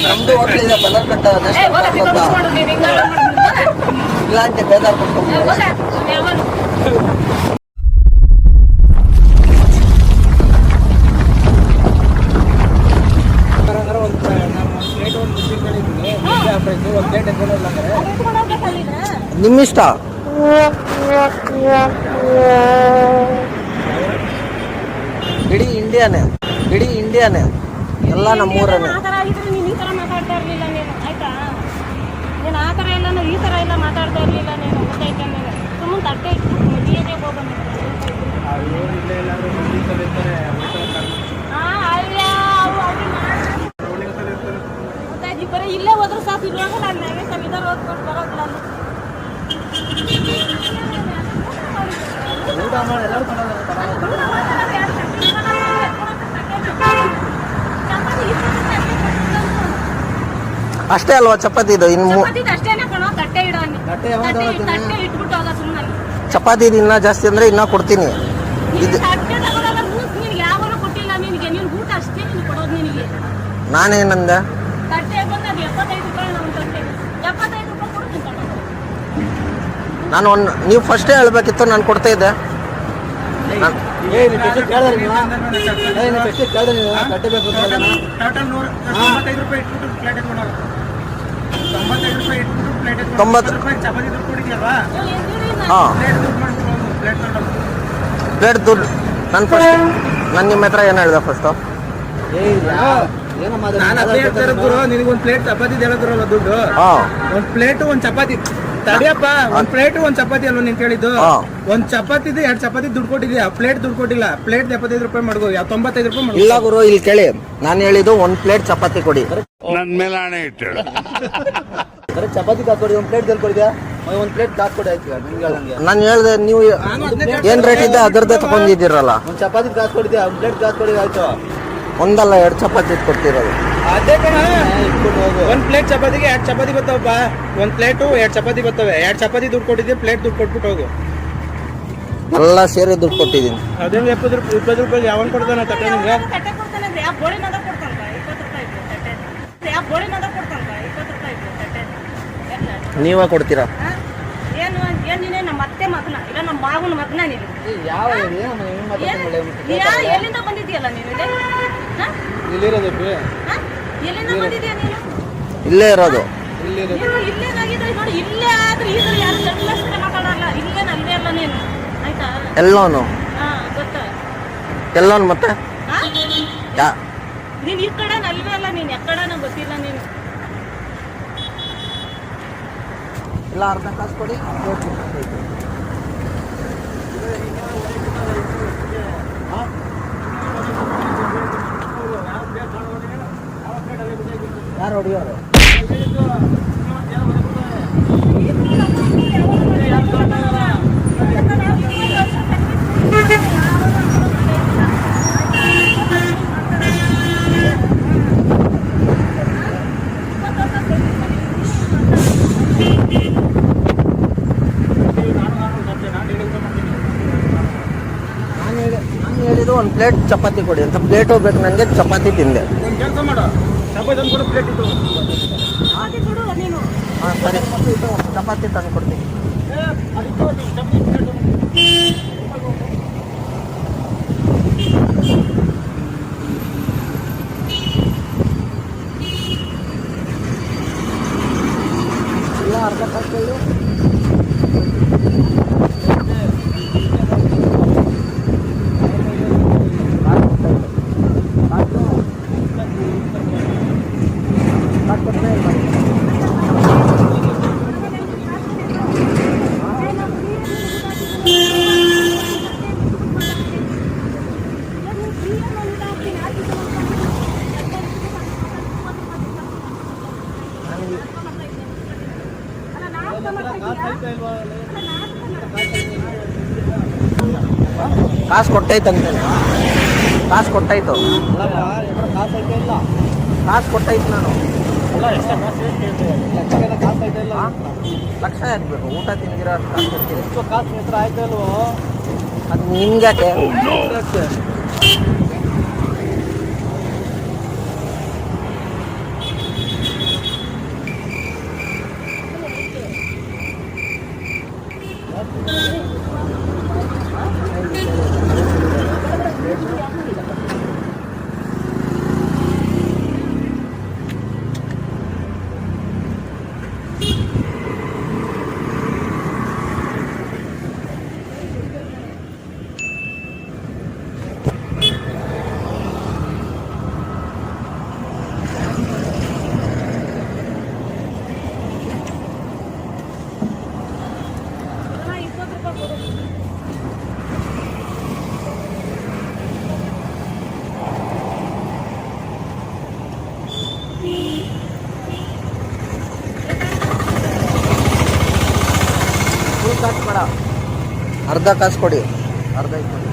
ನಮ್ದು ಹೋಗ್ಲಿಲ್ಲ ಬಲಕಟ್ಟ ಇಲ್ಲ ಅಂತ ಬೇಜಾರು ಕೊಡ್ಕೊಂಡು ನಿಮ್ಮಿಷ್ಟ. ಇಡೀ ಇಂಡಿಯಾನೇ ಎಲ್ಲ ನಮ್ಮೂರನೇ. ನೀನು ಆ ಥರ ಎಲ್ಲ ಈ ಥರ ಎಲ್ಲ ಮಾತಾಡ್ತಾ ಇರಲಿಲ್ಲ ನೀನು. ಗೊತ್ತಾಯ್ತಾ ನೀನು ಸುಮ್ಮನೆ ತಟ್ಟೆ ಇಟ್ಟು ಮದುವೆಗೆ ಹೋಗ್ಬಂದು ಗೊತ್ತಾಯ್ತು. ಬರೀ ಇಲ್ಲೇ ಹೋದ್ರೂ ಸಾಕು. ಇರುವಾಗ ನಾನು ನಾವೇ ಸಂವಿಧಾನ ಓದ್ಕೊಂಡು ಬರೋದಿಲ್ಲ. ಅಷ್ಟೇ ಅಲ್ವಾ ಚಪಾತಿ ಇದು? ಇನ್ನು ಚಪಾತಿ ಇನ್ನ ಜಾಸ್ತಿ ಅಂದ್ರೆ ಇನ್ನ ಕೊಡ್ತೀನಿ. ನಾನೇನಂದೆ? ನಾನು ನೀವು ಫಸ್ಟೇ ಹೇಳ್ಬೇಕಿತ್ತು, ನಾನು ಕೊಡ್ತಾ ಇದ್ದೆ. ಪ್ಲೇಟ್ ದುಡ್ಡು ನಾನು ಫಸ್ಟ್ ನಾನು ನಿಮ್ಮ ಹತ್ರ ಏನು ಹೇಳಿದೆ ಫಸ್ಟು? ನಿನಗೊಂದು ಪ್ಲೇಟ್ ಚಪಾತಿ ಹೇಳಿದ್ರಲ್ಲ ದುಡ್ಡು. ಒಂದು ಪ್ಲೇಟು ಒಂದು ಚಪಾತಿ ತಡಿಯಪ್ಪ. ಒಂದ್ ಪ್ಲೇಟ್ ಒಂದ್ ಚಪಾತಿ ಅಲ್ವಾ ನೀನ್ ಕೇಳಿದ್ದು? ಒಂದ್ ಚಪಾತಿ 2 ಚಪಾತಿ ದುಡ್ಡು ಕೊಟ್ಟಿದ್ಯಾ, ಪ್ಲೇಟ್ ದುಡ್ಡು ಕೊಟ್ಟಿಲ್ಲ. ಪ್ಲೇಟ್ 75 ರೂಪಾಯಿ ಮಾಡ್ಕೋ, 95 ರೂಪಾಯಿ. ಇಲ್ಲ ಗುರು, ಇಲ್ಲಿ ಕೇಳಿ, ನಾನು ಹೇಳಿದ್ದು 1 ಪ್ಲೇಟ್ ಚಪಾತಿ ಕೊಡಿ. ನನ್ ಮೇಲೆ ಹಣೆ ಇಟ್ಟು ಬರೀ ಚಪಾತಿ ಕಾಕೊಡಿ, 1 ಪ್ಲೇಟ್ ಕೊಡಿದ್ಯಾ? 1 ಪ್ಲೇಟ್ ಕಾಕೊಡಿ ಆಯ್ತು. ನಾನು ಹೇಳ್ದೆ, ನೀವು ಏನ್ ರೇಟ್ ಇದೆ ಅದರದ್ದೇ ತಗೊಂಡಿದ್ದೀರಲ್ಲ. 1 ಚಪಾತಿ ಕಾಕೊಡಿದ್ಯಾ, 1 ಪ್ಲೇಟ್ ಕಾಕೊಡಿ ಆಯ್ತು. ಒಂದಲ್ಲ 2 ಚಪಾತಿ ಕೊಡ್ತಿರೋದು. ಅದೇ ಕಣ, 1 ಪ್ಲೇಟ್ ಚಪಾತಿಗೆ 2 ಚಪಾತಿ ಬರ್ತಾವಪ್ಪ. 1 ಪ್ಲೇಟು 2 ಚಪಾತಿ ಬರ್ತವೆ. 2 ಚಪಾತಿ ದುಡ್ಡು ಕೊಟ್ಟಿದ್ದೆ, ಪ್ಲೇಟ್ ದುಡ್ಡು ಕೊಟ್ಬಿಟ್ಟು ಹೋಗು. ಎಲ್ಲ ಸೇರಿ ದುಡ್ಡು ಕೊಟ್ಟಿದ್ದೀನಿ. ಅದೇ 20 ರೂಪಾಯಿ ಯಾವನ್ ಕೊಡ್ತಾನ ತಟ್ಟೆ ನಿಮ್ಗೆ? ನೀವೇ ಕೊಡ್ತೀರಾ? ನಮ್ಮ ಅತ್ತೆ ಮಗನ ಇಲ್ಲ ನಮ್ಮ ಮಾವನ ಮಗನ ನೀನು? ಎಲ್ಲಿಂದ ಬಂದಿದ್ಯಲ್ಲ ನೀನು? ಎಲ್ಲಿಂದ ಬಂದಿದ್ಯಾ ನೀನು? ಇಲ್ಲೇ ಇರೋದು. ಇಲ್ಲೇನಾಗಿದೆ ನೋಡಿ. ಇಲ್ಲೇ ಆದ್ರೆ ಈ ಥರ ಯಾರು ಸೆಟ್ಲಷ್ಟೇ ಮಾತಾಡಲ್ಲ. ಇಲ್ಲೇನ ಅಲ್ಲೇ ಅಲ್ಲ ನೀನು, ಆಯ್ತಾ? ಎಲ್ಲೋನು ಗೊತ್ತಾ ಎಲ್ಲೋನು ಮತ್ತೆ ನೀನು ಈ ಕಡೆ ಅಲ್ವೇ ಅಲ್ಲ. ನೀನು ಎಕ್ಕಡನ ಗೊತ್ತಿಲ್ಲ ನೀನು. ಇಲ್ಲ, ಅರ್ಧ ಕಾಸು ಕೊಡಿ. ಯಾರು ಹೊಡಿಯೋರು? ಹೇಳಿದ್ದು 1 ಪ್ಲೇಟ್ ಚಪಾತಿ ಕೊಡಿ ಅಂತ. ಪ್ಲೇಟ್ ಹೋಗ್ಬೇಕು ನನಗೆ, ಚಪಾತಿ ತಿಂದೆ. ಒಂದು ಕೆಲಸ ಮಾಡು, ಚಪಾತಿ ತಂದು ಕೊಡು, ಪ್ಲೇಟ್ ಇಟ್ಟು. ಹಾಂ ಸರಿ, ಚಪಾತಿ ತಂದು ಕೊಡ್ತೀನಿ. ಇಲ್ಲ, ಅರ್ಧ ಕಾಸು ಕಾಸು ಕೊಟ್ಟೈತಂತೆ. ಕಾಸು ಕೊಟ್ಟಾಯ್ತು. ಕಾಸು ಕೊಟ್ಟಾಯ್ತು. ನಾನು ಲಕ್ಷ ಹಾಕ್ಬೇಕು, ಊಟ ತಿಂದಿರ ಕಾಸು ಹತ್ರ ಆಯ್ತಲ್ವೋ ಅದು ನಿಮ್ಗ್ಯಾಕೆ? ಫುಲ್ ಕಾಸು ಬೇಡ, ಅರ್ಧ ಕಾಸು ಕೊಡಿ, ಅರ್ಧ ಕೊಡಿ.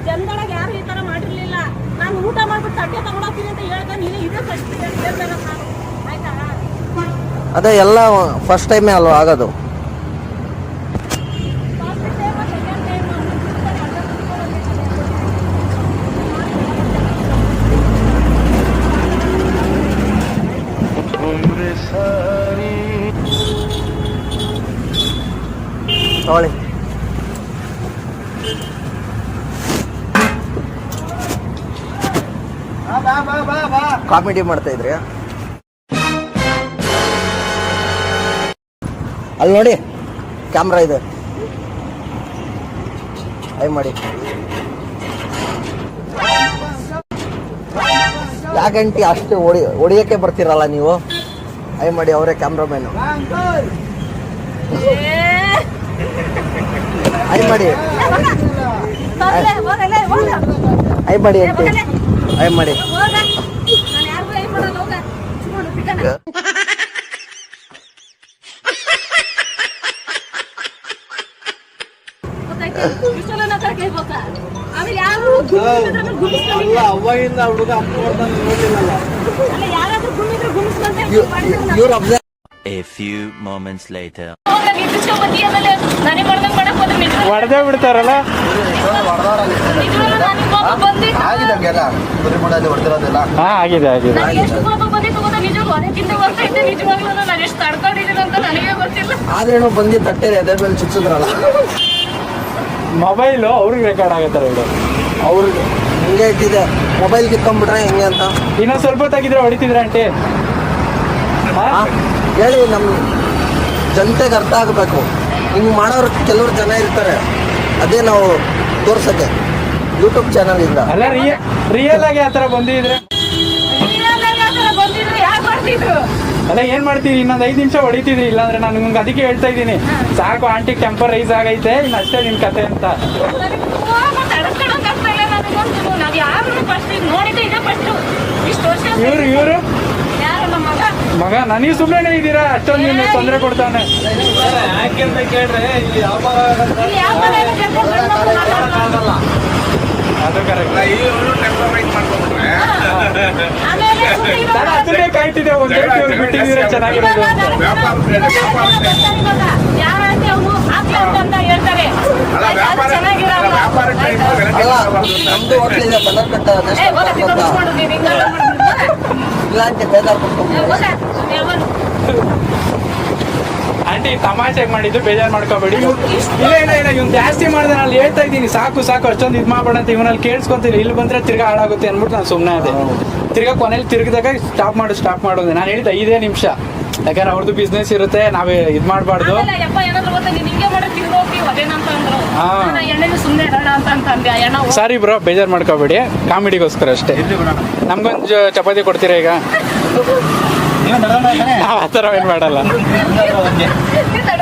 ಜನದೊಳಗೆ ಯಾರು ಈ ತರ ಮಾಡಿರ್ಲಿಲ್ಲ. ನಾನು ಊಟ ಮಾಡ್ಬಿಟ್ಟು ತಟ್ಟೆ ತಗೊಳತ್ತೀನಿ ಅಂತ ಹೇಳ್ದೆ, ನೀನು ಇದೇ ಫಸ್ಟ್ ಹೇಳ್ತಾರೆ ನಾನು. ಆಯ್ತಾ? ಅದೇ ಎಲ್ಲ ಫಸ್ಟ್ ಟೈಮೇ ಅಲ್ವಾ ಆಗೋದು? ತಗೊಳ್ಳಿ. ಕಾಮಿಡಿ ಮಾಡ್ತಾ ಇದ್ರಿ? ಅಲ್ಲಿ ನೋಡಿ ಕ್ಯಾಮ್ರಾ ಇದೆ, ಐ ಮಾಡಿ. ಯಾಕಂಟಿ ಅಷ್ಟು ಹೊಡಿಯಕ್ಕೆ ಬರ್ತೀರಲ್ಲ ನೀವು? ಐ ಮಾಡಿ, ಅವರೇ ಕ್ಯಾಮ್ರಾಮ್ಯಾನು. ಐ ಮಾಡಿ, ಐ ಮಾಡಿ ಅಂಟಿ, ಐ ಮಾಡಿ. ಅವ್ವಾಗಿಂದ ಹುಡುಗ ಇವ್ರು observe. A few moments later. ಹೊಡೆದೇ ಬಿಡ್ತಾರಲ್ಲ. ಹಾ ಆಗಿದೆ ಆಗಿದೆ. ಆದ್ರೇನು ಬಂದು ತಟ್ಟೆ ಅದ್ರ ಮೇಲೆ ಚುಚ್ಚಿದ್ರಲ್ಲ. ಮೊಬೈಲು ಅವ್ರಿಗೆ ರೆಕಾರ್ಡ್ ಆಗತ್ತಾರೆ ಇವರು. ಅವ್ರಿಗೆ ಹಿಂಗೆ ಇಟ್ಟಿದೆ, ಮೊಬೈಲ್ ಕಿತ್ಕೊಂಡ್ಬಿಟ್ರೆ ಹೆಂಗೆ ಅಂತ. ಇನ್ನೊಂದು ಸ್ವಲ್ಪ ಹೊತ್ತಾಗಿದ್ರೆ ಹೊಡಿತಿದ್ರ ಆಂಟಿ? ಹೇಳಿ, ನಮ್ಮ ಜನತೆಗೆ ಅರ್ಥ ಆಗಬೇಕು. ಹಿಂಗೆ ಮಾಡೋರು ಕೆಲವರು ಜನ ಇರ್ತಾರೆ, ಅದೇ ನಾವು ತೋರ್ಸಕ್ಕೆ ಯೂಟ್ಯೂಬ್ ಚಾನಲಿಂದ. ಅಲ್ಲ ರಿಯಲ್ ಆಗಿ ಆತರ ಬಂದಿದ್ರೆ ಅಲ್ಲ ಏನ್ ಮಾಡ್ತೀರಿ? ಇನ್ನೊಂದು 5 ನಿಮಿಷ ಹೊಡಿತಿದ್ರಿ, ಇಲ್ಲಾಂದ್ರೆ ನಾನು ನಿಮ್ಗೆ ಅದಕ್ಕೆ ಹೇಳ್ತಾ ಇದ್ದೀನಿ, ಸಾಕು ಆಂಟಿ ಟೆಂಪರ್ ರೈಸ್ ಆಗೈತೆ, ಇನ್ನು ಅಷ್ಟೇ ನಿಮ್ ಕತೆ ಅಂತ. ಇವ್ರು ಮಗ ನನಗೆ ಸುಮ್ಮನೆ ಇದ್ದೀರಾ? ಅಷ್ಟೊಂದು ನೀವು ತೊಂದರೆ ಕೊಡ್ತಾನೆ. ಯಾಕೆಂತ ಕೇಳ್ರೆ ಅದು ಕರೆಕ್ಟ್. ಅದನ್ನೇ ಕಾಯ್ತಿದ್ದೆ, ಒಂದು ಬಿಟ್ಟಿದ್ರೆ ಚೆನ್ನಾಗಿರೋದು. ನಮ್ದು ಹೋಟ್ಲಿದೆ ಬನ್ನಕಟ್ಟ, ಇಲ್ಲ ಅಂತ ಬೇಜಾರು ಕೊಡ್ಕೊಂಡು. ಆಂಟಿ ತಮಾಷೆಗೆ ಮಾಡಿದ್ದು, ಬೇಜಾರು ಮಾಡ್ಕೋಬೇಡಿ. ಇಲ್ಲ ಇವ್ನು ಜಾಸ್ತಿ ಮಾಡಿದೆ, ನಾನು ಹೇಳ್ತಾ ಇದ್ದೀನಿ ಸಾಕು ಅಷ್ಟೊಂದು ಇದು ಮಾಡ್ಬೇಡ ಅಂತ. ಇವನಲ್ಲಿ ಕೇಳಿಸ್ಕೊಂತಿಲ್ಲ, ಇಲ್ಲಿ ಬಂದ್ರೆ ತಿರ್ಗಾ ಹಾಳಾಗುತ್ತೆ ಅಂದ್ಬಿಟ್ಟು ನಾನು ಸುಮ್ಮನೆ ಅದೇ. ತಿರ್ಗಾ ಕೊನೆಯಲ್ಲಿ ತಿರ್ಗಿದಾಗ ಸ್ಟಾಪ್ ಮಾಡೋದು. ನಾನು ಹೇಳಿದ 5 ನಿಮಿಷ, ಯಾಕಂದ್ರೆ ಅವ್ರದ್ದು ಬಿಸ್ನೆಸ್ ಇರುತ್ತೆ, ನಾವೇ ಇದು ಮಾಡಬಾರ್ದು. ಆಮೇಲೆ ಯಪ್ಪ ಏನಾದ್ರು ಗೊತ್ತಾ, ನೀನ್ ಹಿಂಗೆ ಮಾಡಿ ತಿಂದು ಹೋಗ್ತೀವಿ ಅದೇನಂತ ಅಂದ್ರು. ಹಾ. ನಾನು ಎಣ್ಣೆಲಿ ಸುಮ್ಮನೆ ಇರೋಣ ಅಂತ ಅಂದೆ. ಎಣ್ಣ ಸಾರಿ ಬ್ರೋ, ಬೇಜಾರು ಮಾಡ್ಕೋಬೇಡಿ, ಕಾಮಿಡಿಗೋಸ್ಕರ ಅಷ್ಟೇ. ನಮ್ಗೊಂದು ಚಪಾತಿ ಕೊಡ್ತೀರಾ ಈಗ? ಆ ಥರ ಏನು ಮಾಡಲ್ಲ. ತಡ